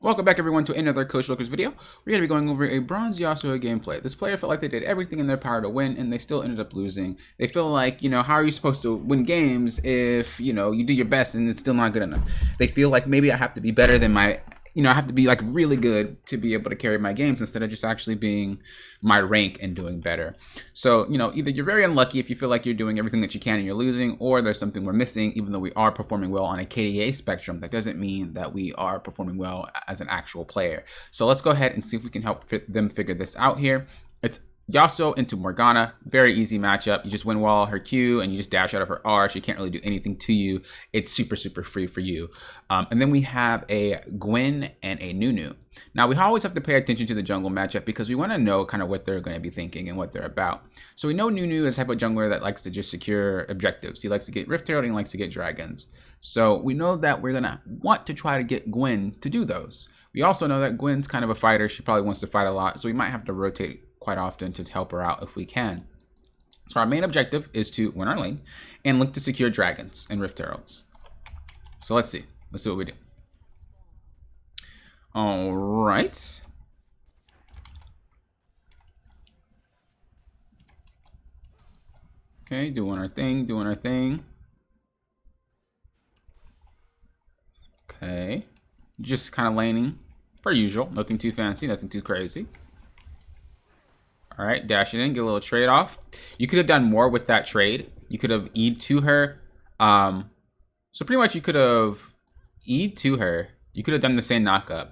Welcome back everyone to another Coach Lucas video. We're going to be going over a Bronze Yasuo gameplay. This player felt like they did everything in their power to win and they still ended up losing. They feel like, how are you supposed to win games if, you do your best and it's still not good enough? They feel like maybe I have to be better than my, I have to be like really good to be able to carry my games instead of just actually being my rank and doing better. So, either you're very unlucky if you feel like you're doing everything that you can and you're losing, or there's something we're missing. Even though we are performing well on a KDA spectrum, that doesn't mean that we are performing well as an actual player. So let's go ahead and see if we can help them figure this out here. It's Yasuo into Morgana, very easy matchup. You just win wall her Q and you just dash out of her R. She can't really do anything to you. It's super free for you. And then we have a Gwen and a Nunu. Now we always have to pay attention to the jungle matchup because we want to know kind of what they're going to be thinking and what they're about. So we know Nunu is the type of jungler that likes to just secure objectives. He likes to get Rift Herald and he likes to get dragons. So we know that we're going to want to try to get Gwen to do those. We also know that Gwen's kind of a fighter. She probably wants to fight a lot. So we might have to rotate quite often to help her out if we can. So our main objective is to win our lane and look to secure dragons and Rift Heralds. So let's see what we do. All right. Okay, doing our thing. Okay, just kind of laning per usual. Nothing too fancy, nothing too crazy. All right, dash it in, get a little trade off. You could have done more with that trade. You could have E'd to her. So pretty much you could have E'd to her. You could have done the same knockup.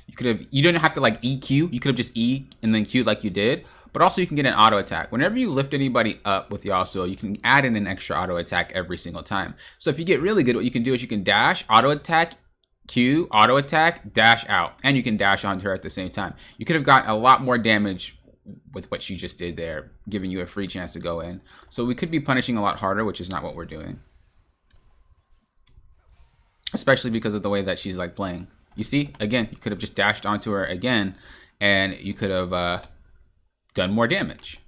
You didn't have to like EQ. You could have just E and then Q like you did. But also you can get an auto attack. Whenever you lift anybody up with Yasuo, you can add in an extra auto attack every single time. So if you get really good, what you can do is you can dash, auto attack, Q, auto attack, dash out. And you can dash onto her at the same time. You could have gotten a lot more damage with what she just did there, giving you a free chance to go in. So we could be punishing a lot harder, which is not what we're doing. Especially because of the way that she's like playing. You see, again, you could have just dashed onto her again, and you could have done more damage.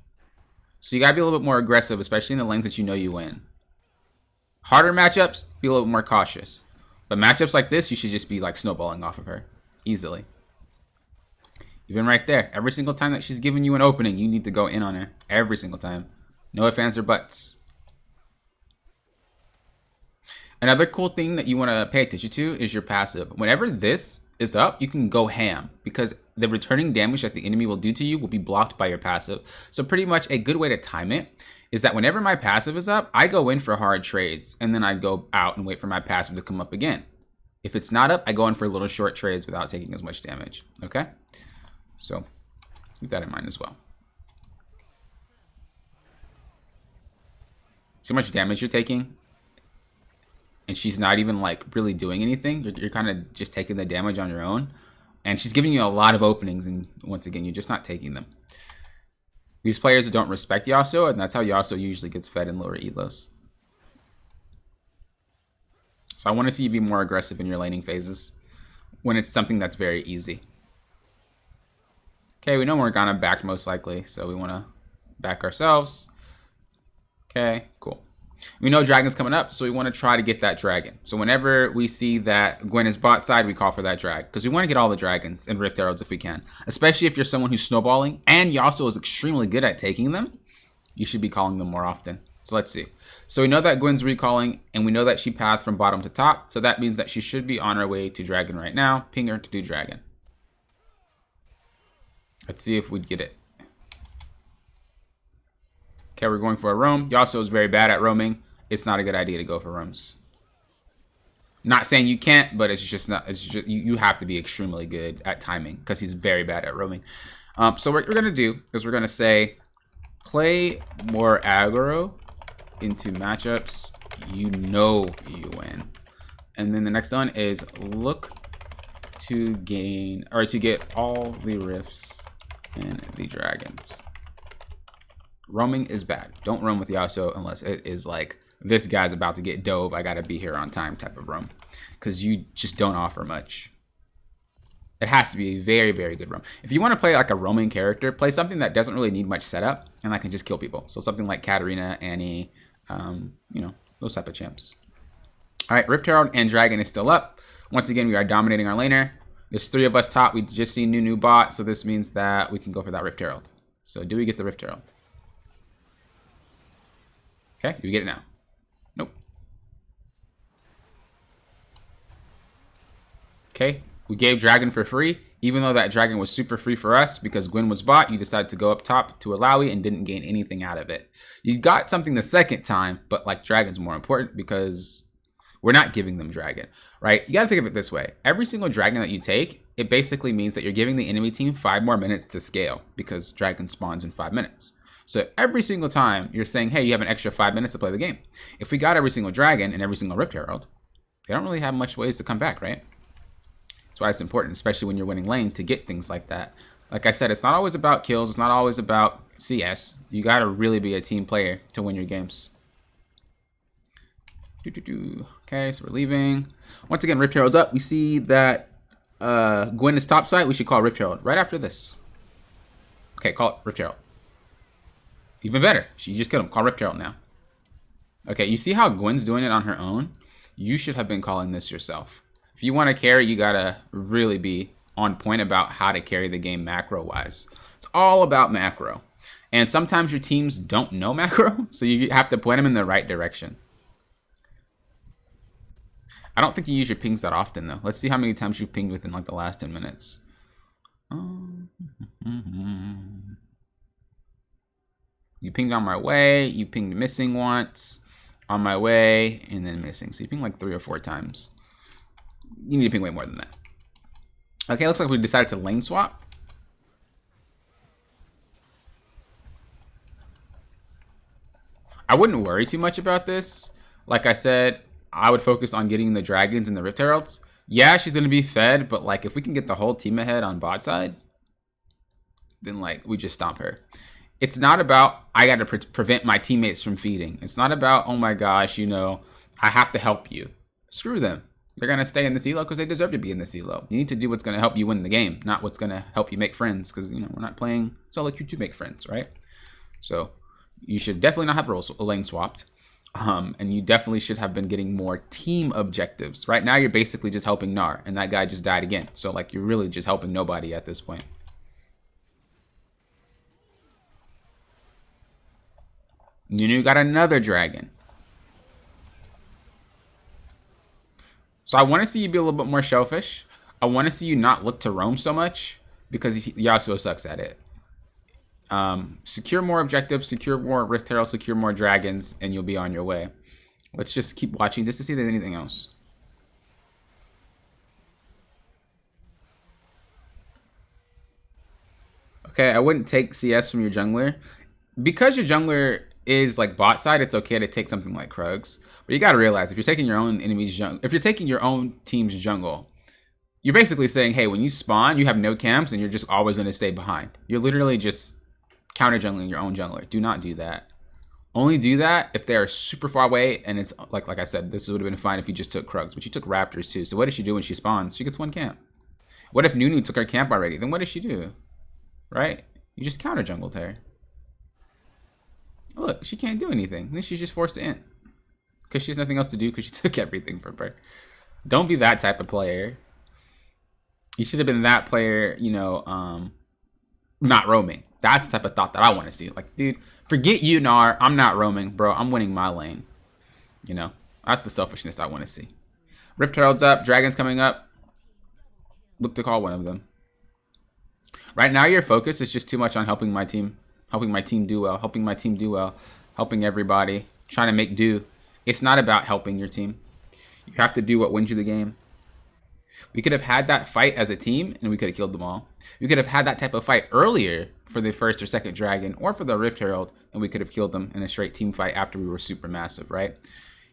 So you gotta be a little bit more aggressive, especially in the lanes that you know you win. Harder matchups, be a little bit more cautious. But matchups like this, you should just be like snowballing off of her easily. Even right there, every single time that she's giving you an opening, you need to go in on her. Every single time. No ifs, ands, or buts. Another cool thing that you want to pay attention to is your passive. Whenever this is up, you can go ham because the returning damage that the enemy will do to you will be blocked by your passive. So pretty much a good way to time it is that whenever my passive is up, I go in for hard trades and then I go out and wait for my passive to come up again. If it's not up, I go in for little short trades without taking as much damage. Okay? So keep that in mind as well. So much damage you're taking, and she's not even like really doing anything. You're kind of just taking the damage on your own, and she's giving you a lot of openings, and once again, you're just not taking them. These players don't respect Yasuo, and that's how Yasuo usually gets fed in lower elos. So I want to see you be more aggressive in your laning phases when it's something that's very easy. Okay, we know Morgana backed most likely, so we want to back ourselves. Okay, cool. We know Dragon's coming up, so we want to try to get that dragon. So whenever we see that Gwen is bot side, we call for that drag. Because we want to get all the dragons and Rift Heralds if we can. Especially if you're someone who's snowballing, and Yasuo is extremely good at taking them, you should be calling them more often. So let's see. So we know that Gwen's recalling, and we know that she pathed from bottom to top. So that means that she should be on her way to dragon right now. Ping her to do dragon. Let's see if we'd get it. Okay, we're going for a roam. Yasuo is very bad at roaming. It's not a good idea to go for roams. Not saying you can't, but it's just not. It's just, you have to be extremely good at timing because he's very bad at roaming. So what we're gonna do is we're gonna say, play more aggro into matchups you know you win, and then the next one is look to gain or to get all the rifts and the dragons. Roaming is bad. Don't roam with Yasuo unless it is like this guy's about to get dove, I gotta be here on time type of roam, because you just don't offer much. It has to be a very good roam. If you want to play like a roaming character, play something that doesn't really need much setup and that can just kill people. So something like Katarina, Annie, those type of champs. All right, Rift Herald and Dragon is still up. Once again, we are dominating our laner. There's 3 of us top. We just seen new bot, so this means that we can go for that Rift Herald. So do we get the Rift Herald? Okay, do we get it now? Nope. Okay, we gave Dragon for free, even though that Dragon was super free for us because Gwen was bot. You decided to go up top to Alawi and didn't gain anything out of it. You got something the second time, but like Dragon's more important because we're not giving them Dragon, right? You gotta think of it this way. Every single Dragon that you take, it basically means that you're giving the enemy team 5 more minutes to scale because Dragon spawns in 5 minutes. So every single time you're saying, hey, you have an extra 5 minutes to play the game. If we got every single Dragon and every single Rift Herald, they don't really have much ways to come back, right? That's why it's important, especially when you're winning lane, to get things like that. Like I said, it's not always about kills. It's not always about CS. You got to really be a team player to win your games. Okay, so we're leaving. Once again, Rift Herald's up. We see that Gwen is top side. We should call Rift Herald right after this. Okay, call it Rift Herald. Even better. She just killed him. Call Rift Herald now. Okay, you see how Gwen's doing it on her own? You should have been calling this yourself. If you want to carry, you got to really be on point about how to carry the game macro-wise. It's all about macro. And sometimes your teams don't know macro, so you have to point them in the right direction. I don't think you use your pings that often, though. Let's see how many times you've pinged within, like, the last 10 minutes. You pinged on my way. You pinged missing once. On my way, and then missing. So you pinged, like, 3 or 4 times. You need to ping way more than that. Okay, looks like we decided to lane swap. I wouldn't worry too much about this. Like I said, I would focus on getting the Dragons and the Rift Heralds. Yeah, she's going to be fed, but like if we can get the whole team ahead on bot side, then like we just stomp her. It's not about I got to prevent my teammates from feeding. It's not about, oh my gosh, you know, I have to help you. Screw them. They're going to stay in this elo because they deserve to be in this elo. You need to do what's going to help you win the game, not what's going to help you make friends because, you know, we're not playing solo queue to make friends, right? So you should definitely not have roles lane swapped. And you definitely should have been getting more team objectives. Right now, you're basically just helping Gnar, and that guy just died again. So, like, you're really just helping nobody at this point. Nunu got another dragon. So I want to see you be a little bit more shellfish. I want to see you not look to roam so much because Yasuo sucks at it. Secure more objectives, secure more Rift Herald, secure more dragons, and you'll be on your way. Let's just keep watching just to see if there's anything else. Okay, I wouldn't take CS from your jungler. Because your jungler is like bot side, it's okay to take something like Krugs. But you gotta realize if you're taking your own enemy's jungle, if you're taking your own team's jungle, you're basically saying, hey, when you spawn, you have no camps and you're just always gonna stay behind. You're literally just counter jungling your own jungler. Do not do that. Only do that if they're super far away and it's like I said, this would have been fine if you just took Krugs, but you took Raptors too. So what does she do when she spawns? She gets 1 camp. What if Nunu took her camp already? Then what does she do? Right? You just counter jungled her. Look, she can't do anything. Then she's just forced to int. Because she has nothing else to do because she took everything from her. Don't be that type of player. You should have been that player, you know, not roaming. That's the type of thought that I want to see. Like, dude, forget you, Gnar. I'm not roaming, bro. I'm winning my lane. You know, that's the selfishness I want to see. Rift Herald's up. Dragon's coming up. Look to call one of them. Right now, your focus is just too much on helping my team do well, helping everybody, trying to make do. It's not about helping your team. You have to do what wins you the game. We could have had that fight as a team, and we could have killed them all. We could have had that type of fight earlier for the first or second dragon, or for the Rift Herald, and we could have killed them in a straight team fight after we were super massive, right?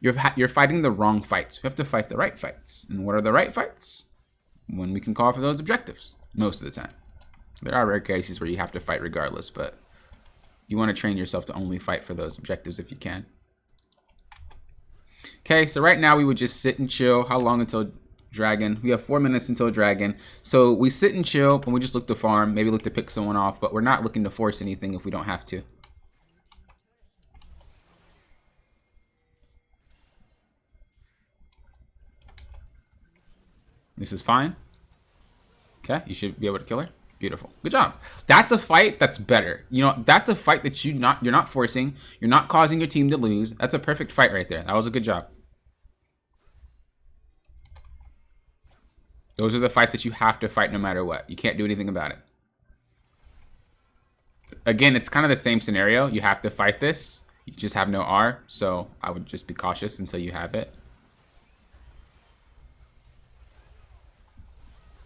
You're fighting the wrong fights. We have to fight the right fights. And what are the right fights? When we can call for those objectives, most of the time. There are rare cases where you have to fight regardless, but you want to train yourself to only fight for those objectives if you can. Okay, so right now we would just sit and chill. How long until dragon? We have 4 minutes until dragon. So we sit and chill, and we just look to farm, maybe look to pick someone off, but we're not looking to force anything if we don't have to. This is fine. Okay, you should be able to kill her. Beautiful. Good job. That's a fight that's better. You know, that's a fight that you're not forcing. You're not causing your team to lose. That's a perfect fight right there. That was a good job. Those are the fights that you have to fight no matter what. You can't do anything about it. Again, it's kind of the same scenario. You have to fight this. You just have no R, so I would just be cautious until you have it.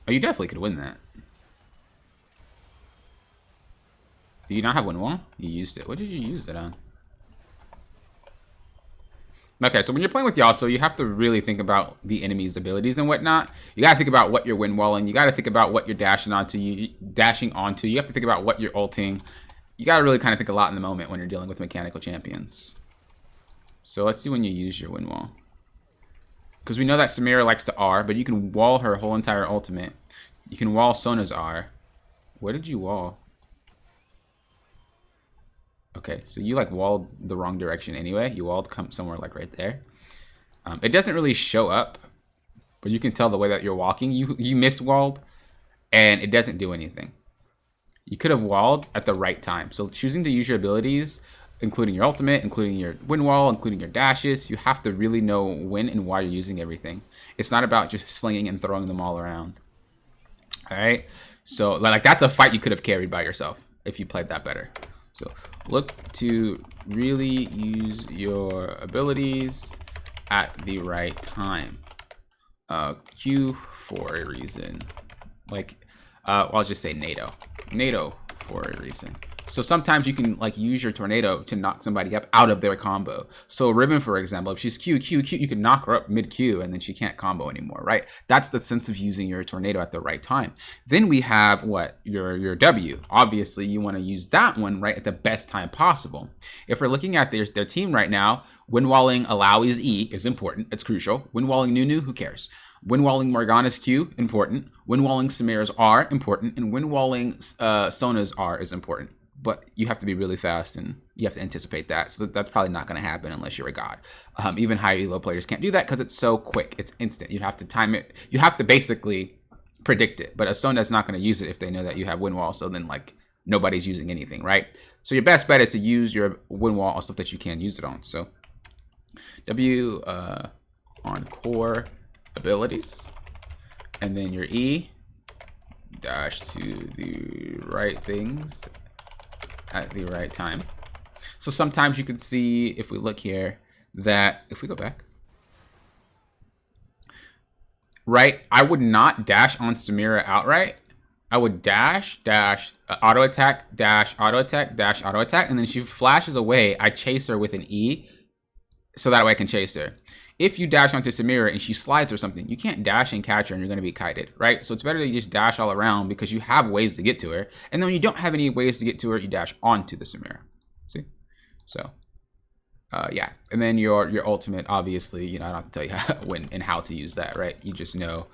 Oh, you definitely could win that. Do you not have win wall? You used it. What did you use it on? Okay, so when you're playing with Yasuo, you have to really think about the enemy's abilities and whatnot. You gotta think about what you're win walling. You gotta think about what you're dashing onto. You have to think about what you're ulting. You gotta really kind of think a lot in the moment when you're dealing with mechanical champions. So let's see when you use your win wall. Because we know that Samira likes to R, but you can wall her whole entire ultimate. You can wall Sona's R. Where did you wall? Okay, so you like walled the wrong direction anyway. You walled somewhere like right there. It doesn't really show up, but you can tell the way that you're walking. You missed walled, and it doesn't do anything. You could have walled at the right time. So choosing to use your abilities, including your ultimate, including your win wall, including your dashes, you have to really know when and why you're using everything. It's not about just slinging and throwing them all around. All right, so like that's a fight you could have carried by yourself if you played that better. So look to really use your abilities at the right time. Q for a reason. Like, I'll just say NATO. NATO for a reason. So sometimes you can like use your tornado to knock somebody up out of their combo. So Riven, for example, if she's Q, you can knock her up mid Q and then she can't combo anymore, right? That's the sense of using your tornado at the right time. Then we have what? Your W. Obviously, you want to use that one right at the best time possible. If we're looking at their team right now, win walling Alawi's E is important. It's crucial. Win walling Nunu, who cares? Win walling Morgana's Q, important. Win walling Samira's R, important. And win walling Sona's R is important. But you have to be really fast and you have to anticipate that. So that's probably not going to happen unless you're a god. Even high elo players can't do that because it's so quick. It's instant. You have to time it. You have to basically predict it. But a Sona's not going to use it if they know that you have win wall. So then like nobody's using anything, right? So your best bet is to use your win wall on stuff that you can use it on. So W on core abilities. And then your E, dash to the right things at the right time. So sometimes you can see, if we look here, that if we go back, right, I would not dash on Samira outright. I would dash, auto attack, dash, auto attack, dash, auto attack, and then she flashes away. I chase her with an E, so that way I can chase her. If you dash onto Samira and she slides or something, you can't dash and catch her and you're going to be kited, right? So it's better to just dash all around because you have ways to get to her. And then when you don't have any ways to get to her, you dash onto the Samira. See? So, yeah. And then your ultimate, obviously, you know, I don't have to tell you how, when and how to use that, right? You just know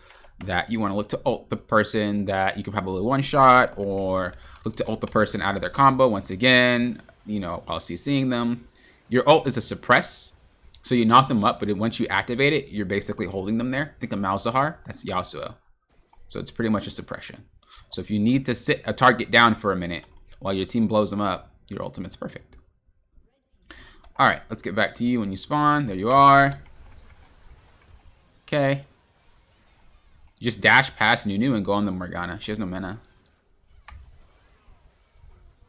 that you want to look to ult the person that you could probably one-shot, or look to ult the person out of their combo once again, you know, while CCing them. Your ult is a suppress. So you knock them up, but once you activate it, you're basically holding them there. Think of Malzahar, that's Yasuo. So it's pretty much a suppression. So if you need to sit a target down for a minute while your team blows them up, your ultimate's perfect. All right, let's get back to you when you spawn. There you are. Okay. You just dash past Nunu and go on the Morgana. She has no mana.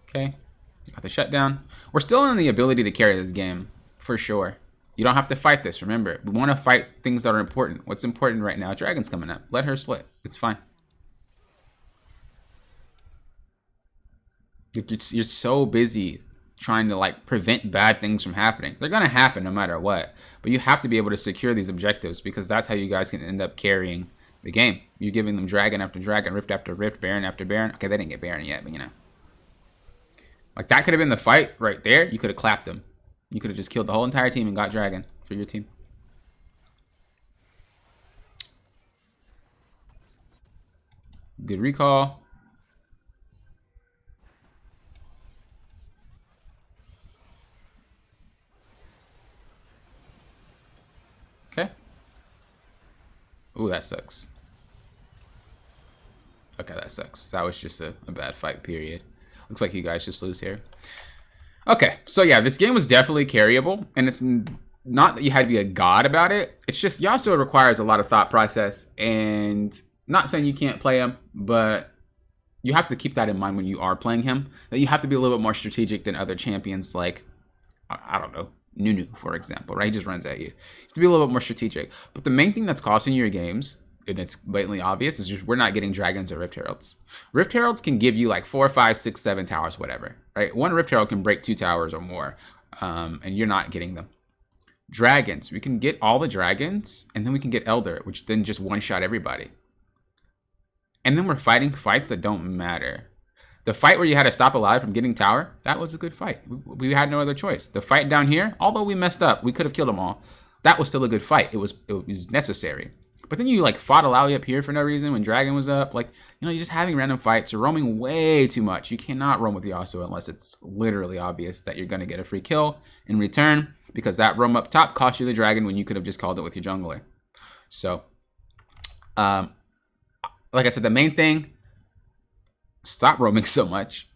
Okay, got the shutdown. We're still in the ability to carry this game, for sure. You don't have to fight this, remember. We want to fight things that are important. What's important right now? Dragon's coming up. Let her split. It's fine. You're so busy trying to like prevent bad things from happening. They're going to happen no matter what. But you have to be able to secure these objectives because that's how you guys can end up carrying the game. You're giving them dragon after dragon, rift after rift, baron after baron. Okay, they didn't get baron yet, but you know. Like that could have been the fight right there. You could have clapped them. You could have just killed the whole entire team and got dragon for your team. Good recall. Okay. Ooh, that sucks. Okay, that sucks. That was just a bad fight, period. Looks like you guys just lose here. Okay, so yeah, this game was definitely carryable, and it's not that you had to be a god about it. It's just Yasuo requires a lot of thought process, and not saying you can't play him, but you have to keep that in mind when you are playing him, that you have to be a little bit more strategic than other champions like, I don't know, Nunu, for example, right? He just runs at you. You have to be a little bit more strategic. But the main thing that's costing you your games, and it's blatantly obvious, is just we're not getting dragons or Rift Heralds. Rift Heralds can give you like 4, 5, 6, 7 towers, whatever, right? One Rift Herald can break 2 towers or more, and you're not getting them. Dragons, we can get all the dragons, and then we can get Elder, which then just one-shot everybody. And then we're fighting fights that don't matter. The fight where you had to stop alive from getting tower, that was a good fight. We had no other choice. The fight down here, although we messed up, we could have killed them all. That was still a good fight. It was necessary. But then you like fought Alawi up here for no reason when Dragon was up. Like, you know, you're just having random fights. You're roaming way too much. You cannot roam with Yasuo unless it's literally obvious that you're going to get a free kill in return, because that roam up top cost you the dragon when you could have just called it with your jungler. So, like I said, the main thing, stop roaming so much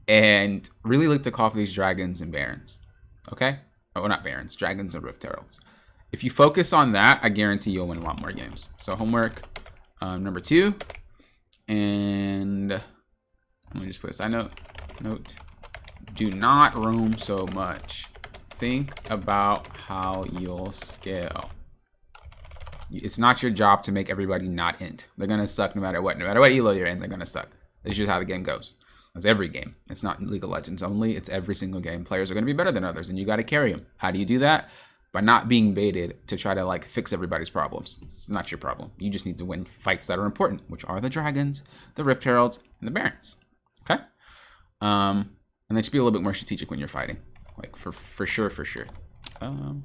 and really look to call for these dragons and barons. Okay? Oh, not barons, dragons and Rift Heralds. If you focus on that, I guarantee you'll win a lot more games. So homework number 2. And let me just put a side note. Do not roam so much. Think about how you'll scale. It's not your job to make everybody not int. They're going to suck no matter what. No matter what elo you're in, they're going to suck. It's just how the game goes. It's every game. It's not League of Legends only. It's every single game. Players are going to be better than others, and you got to carry them. How do you do that? By not being baited to try to like fix everybody's problems. It's not your problem. You just need to win fights that are important, which are the dragons, the Rift Heralds, and the barons. Okay? And then just be a little bit more strategic when you're fighting. Like for sure. All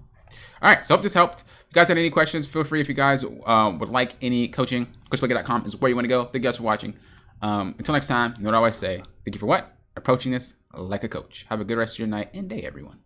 right, so hope this helped. If you guys had any questions, feel free. If you guys would like any coaching, coachbucket.com is where you want to go. Thank you guys for watching. Until next time, you know what I always say. Thank you for what? Approaching this like a coach. Have a good rest of your night and day, everyone.